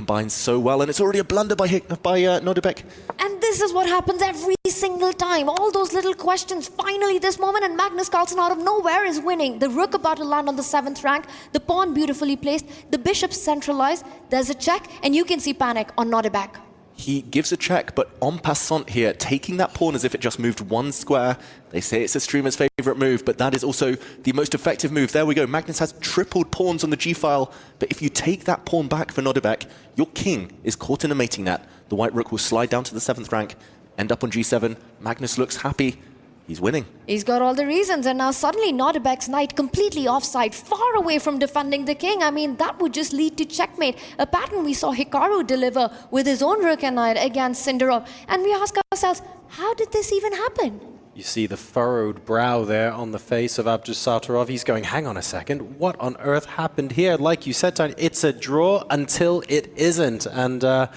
combines so well, and it's already a blunder by Nordebek. And this is what happens every single time. All those little questions, finally this moment, and Magnus Carlsen out of nowhere is winning. The rook about to land on the 7th rank, the pawn beautifully placed, the bishop centralized, there's a check, and you can see panic on Nordebek. He gives a check, but en passant here, taking that pawn as if it just moved one square. They say it's a streamer's favorite move, but that is also the most effective move. There we go. Magnus has tripled pawns on the g-file, but if you take that pawn back for Nordebek, your king is caught in a mating net. The white rook will slide down to the 7th rank, end up on g7. Magnus looks happy. He's winning. He's got all the reasons, and now suddenly Nordebek's knight completely offside, far away from defending the king. I mean, that would just lead to checkmate. A pattern we saw Hikaru deliver with his own rook and knight against Sindarov. And we ask ourselves, how did this even happen? You see the furrowed brow there on the face of Abdusattorov. He's going, hang on a second, what on earth happened here? Like you said, Tony, it's a draw until it isn't. And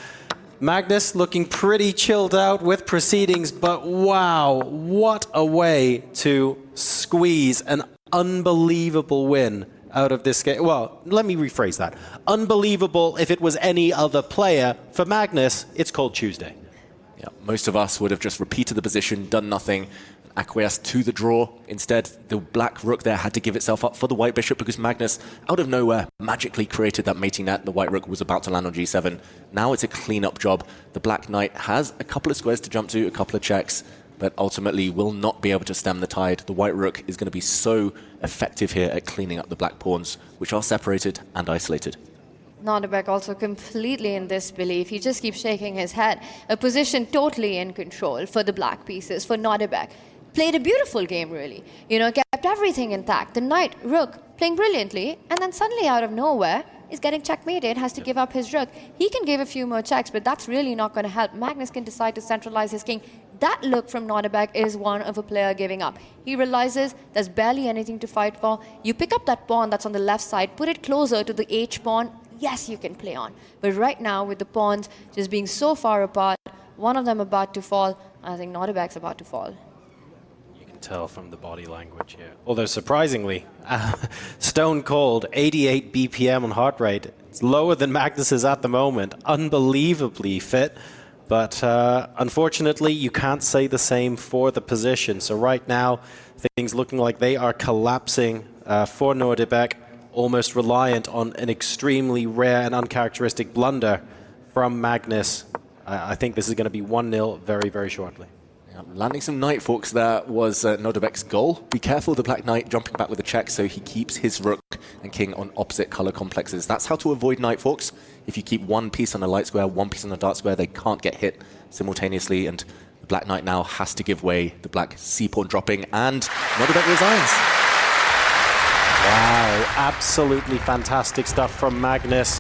Magnus looking pretty chilled out with proceedings, but wow, what a way to squeeze an unbelievable win out of this game. Well, let me rephrase that. Unbelievable if it was any other player. For Magnus, it's called Tuesday. Yeah, most of us would have just repeated the position, done nothing, acquiesced to the draw. Instead, the black rook there had to give itself up for the white bishop because Magnus, out of nowhere, magically created that mating net. The white rook was about to land on g7. Now it's a clean-up job. The black knight has a couple of squares to jump to, a couple of checks, but ultimately will not be able to stem the tide. The white rook is going to be so effective here at cleaning up the black pawns, which are separated and isolated. Nordebek also completely in disbelief. He just keeps shaking his head. A position totally in control for the black pieces, for Nordebek. Played a beautiful game, really. You know, kept everything intact. The knight, rook, playing brilliantly, and then suddenly out of nowhere, is getting checkmated, has to give up his rook. He can give a few more checks, but that's really not going to help. Magnus can decide to centralize his king. That look from Nordebek is one of a player giving up. He realizes there's barely anything to fight for. You pick up that pawn that's on the left side, put it closer to the H pawn, yes, you can play on. But right now, with the pawns just being so far apart, one of them about to fall, I think Nordebek's about to fall. You can tell from the body language here. Although surprisingly, stone cold, 88 BPM on heart rate. It's lower than Magnus's at the moment. Unbelievably fit. But unfortunately, you can't say the same for the position. So right now, things looking like they are collapsing for Nordebek, almost reliant on an extremely rare and uncharacteristic blunder from Magnus. I think this is going to be 1-0 very, very shortly. Yeah, landing some knight forks there was Nordebek's goal. Be careful of the black knight jumping back with a check so he keeps his rook and king on opposite color complexes. That's how to avoid knight forks. If you keep one piece on a light square, one piece on a dark square, they can't get hit simultaneously, and the black knight now has to give way. The black c-pawn dropping, and Nordebek resigns. Wow, absolutely fantastic stuff from Magnus.